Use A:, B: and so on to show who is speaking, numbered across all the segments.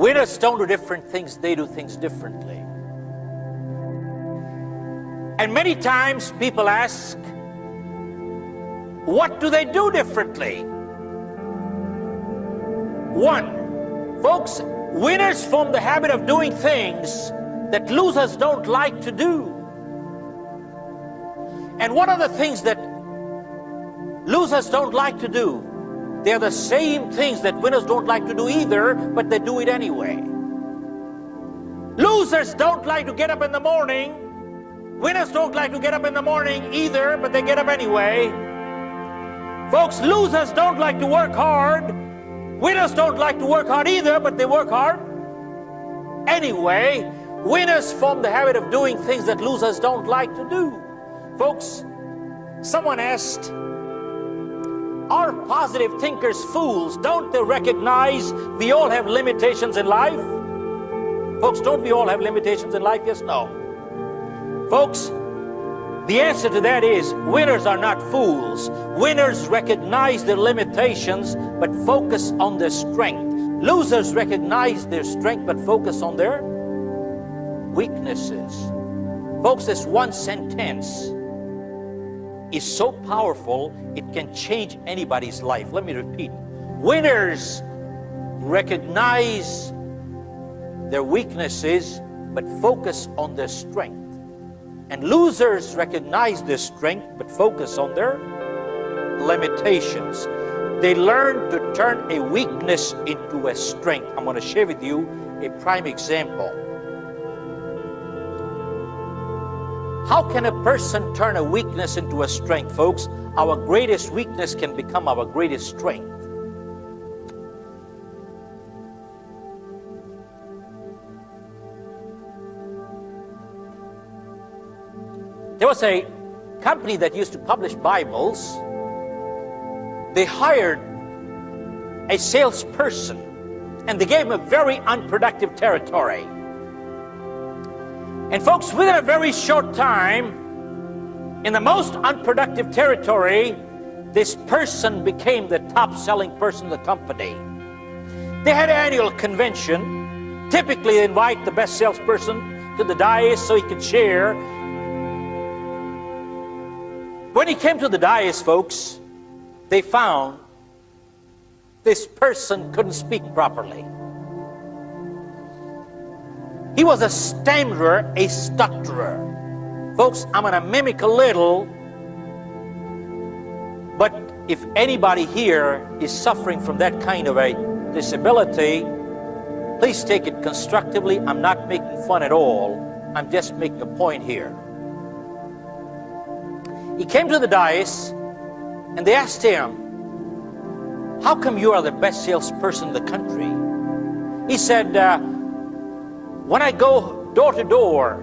A: Winners don't do different things, they do things differently. And many times people ask, what do they do differently? One, folks, winners form the habit of doing things that losers don't like to do. And what are the things that losers don't like to do? They're the same things that winners don't like to do either, but they do it anyway. Losers don't like to get up in the morning. Winners don't like to get up in the morning either, but they get up anyway. Folks, losers don't like to work hard. Winners don't like to work hard either, but they work hard anyway. Winners form the habit of doing things that losers don't like to do. Folks, someone asked, are positive thinkers fools? Don't they recognize we all have limitations in life? Folks, don't we all have limitations in life? Yes, no. Folks, the answer to that is winners are not fools. Winners recognize their limitations but focus on their strength. Losers recognize their strength but focus on their weaknesses. Folks, this one sentence is so powerful, it can change anybody's life. Let me repeat. Winners recognize their weaknesses but focus on their strength. And losers recognize their strength but focus on their limitations. They learn to turn a weakness into a strength. I'm going to share with you a prime example. How can a person turn a weakness into a strength, folks? Our greatest weakness can become our greatest strength. There was a company that used to publish Bibles. They hired a salesperson and they gave him a very unproductive territory. And folks, within a very short time, in the most unproductive territory, this person became the top-selling person in the company. They had an annual convention. Typically, they invite the best salesperson to the dais so he could share. When he came to the dais, folks, they found this person couldn't speak properly. He was a stammerer, a stutterer. Folks, I'm going to mimic a little, but if anybody here is suffering from that kind of a disability, please take it constructively. I'm not making fun at all. I'm just making a point here. He came to the dais, and they asked him, how come you are the best salesperson in the country? He said, when I go door to door,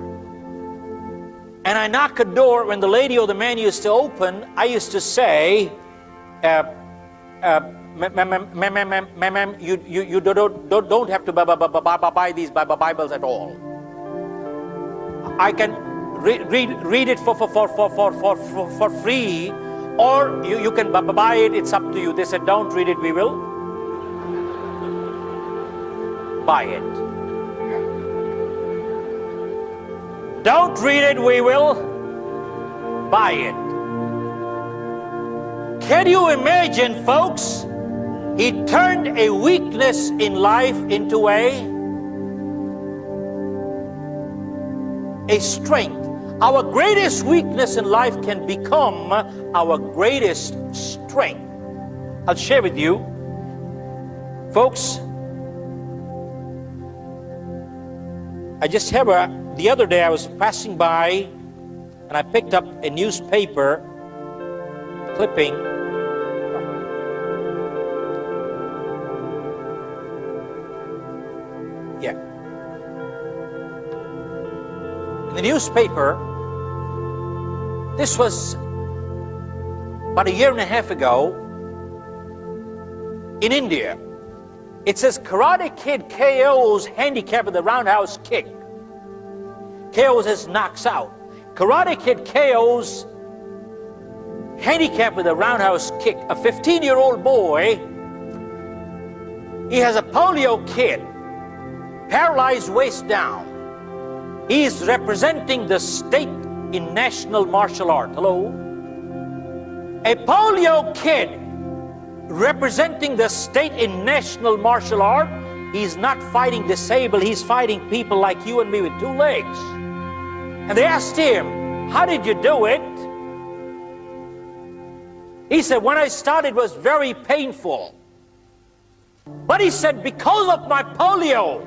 A: and I knock a door, when the lady or the man used to open, I used to say, ma'am, you don't have to buy these Bibles at all. I can read it for free, or you can buy it, it's up to you. They said, don't read it, we will buy it. Don't read it, we will buy it. Can you imagine, folks? He turned a weakness in life into a strength. Our greatest weakness in life can become our greatest strength. I'll share with you, folks. I just have the other day I was passing by and I picked up a newspaper clipping. Yeah. In the newspaper, this was about a year and a half ago in India. It says Karate Kid KO's handicap with the roundhouse kick. KO's his knocks out. Karate Kid KO's handicap with a roundhouse kick. A 15-year-old boy, he has a polio kid. paralyzed waist down. He is representing the state in national martial art. Hello? A polio kid representing the state in national martial art. He's not fighting disabled, he's fighting people like you and me with 2 legs. And they asked him, how did you do it? He said, when I started it was very painful. But he said, because of my polio,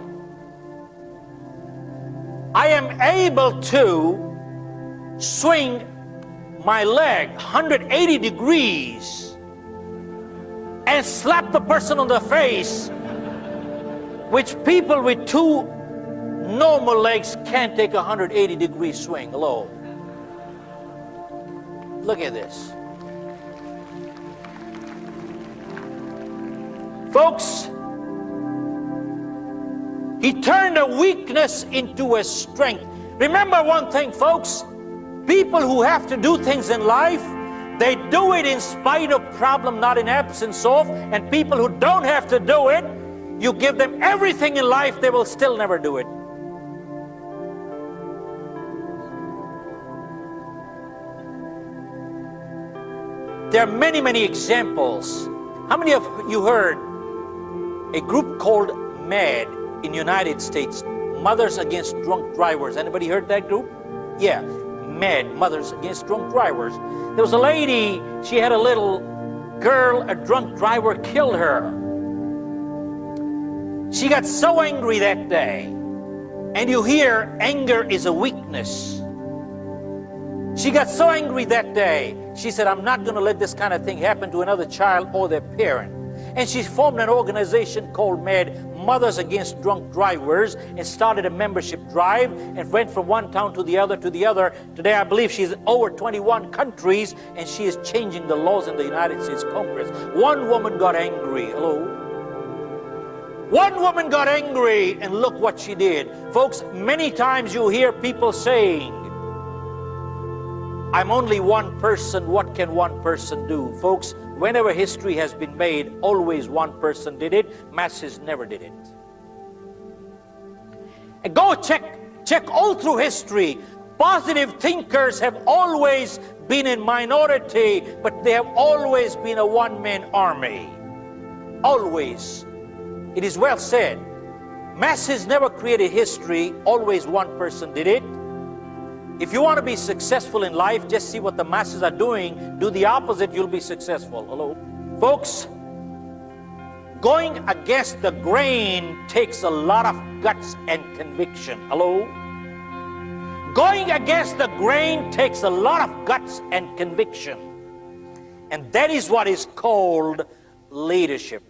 A: I am able to swing my leg 180 degrees and slap the person on the face, which people with 2 normal legs can't take a 180-degree swing. Hello. Look at this. Folks, he turned a weakness into a strength. Remember one thing, folks. People who have to do things in life, they do it in spite of problem, not in absence of. And people who don't have to do it, you give them everything in life, they will still never do it. There are many, many examples. How many of you heard a group called MAD in the United States, Mothers Against Drunk Drivers? Anybody heard that group? Yeah, MAD, Mothers Against Drunk Drivers. There was a lady, she had a little girl, a drunk driver killed her. She got so angry that day. And you hear anger is a weakness. She got so angry that day, she said, I'm not going to let this kind of thing happen to another child or their parent. And she formed an organization called MAD, Mothers Against Drunk Drivers, and started a membership drive and went from one town to the other to the other. Today, I believe she's in over 21 countries, and she is changing the laws in the United States Congress. One woman got angry. Hello? One woman got angry, and look what she did. Folks, many times you hear people saying, I'm only one person, what can one person do? Folks, whenever history has been made, always one person did it. Masses never did it. And go check all through history. Positive thinkers have always been in minority, but they have always been a one-man army. Always. It is well said. Masses never created history, always one person did it. If you want to be successful in life, just see what the masses are doing. Do the opposite, you'll be successful. Hello? Folks, going against the grain takes a lot of guts and conviction. Hello? Going against the grain takes a lot of guts and conviction. And that is what is called leadership.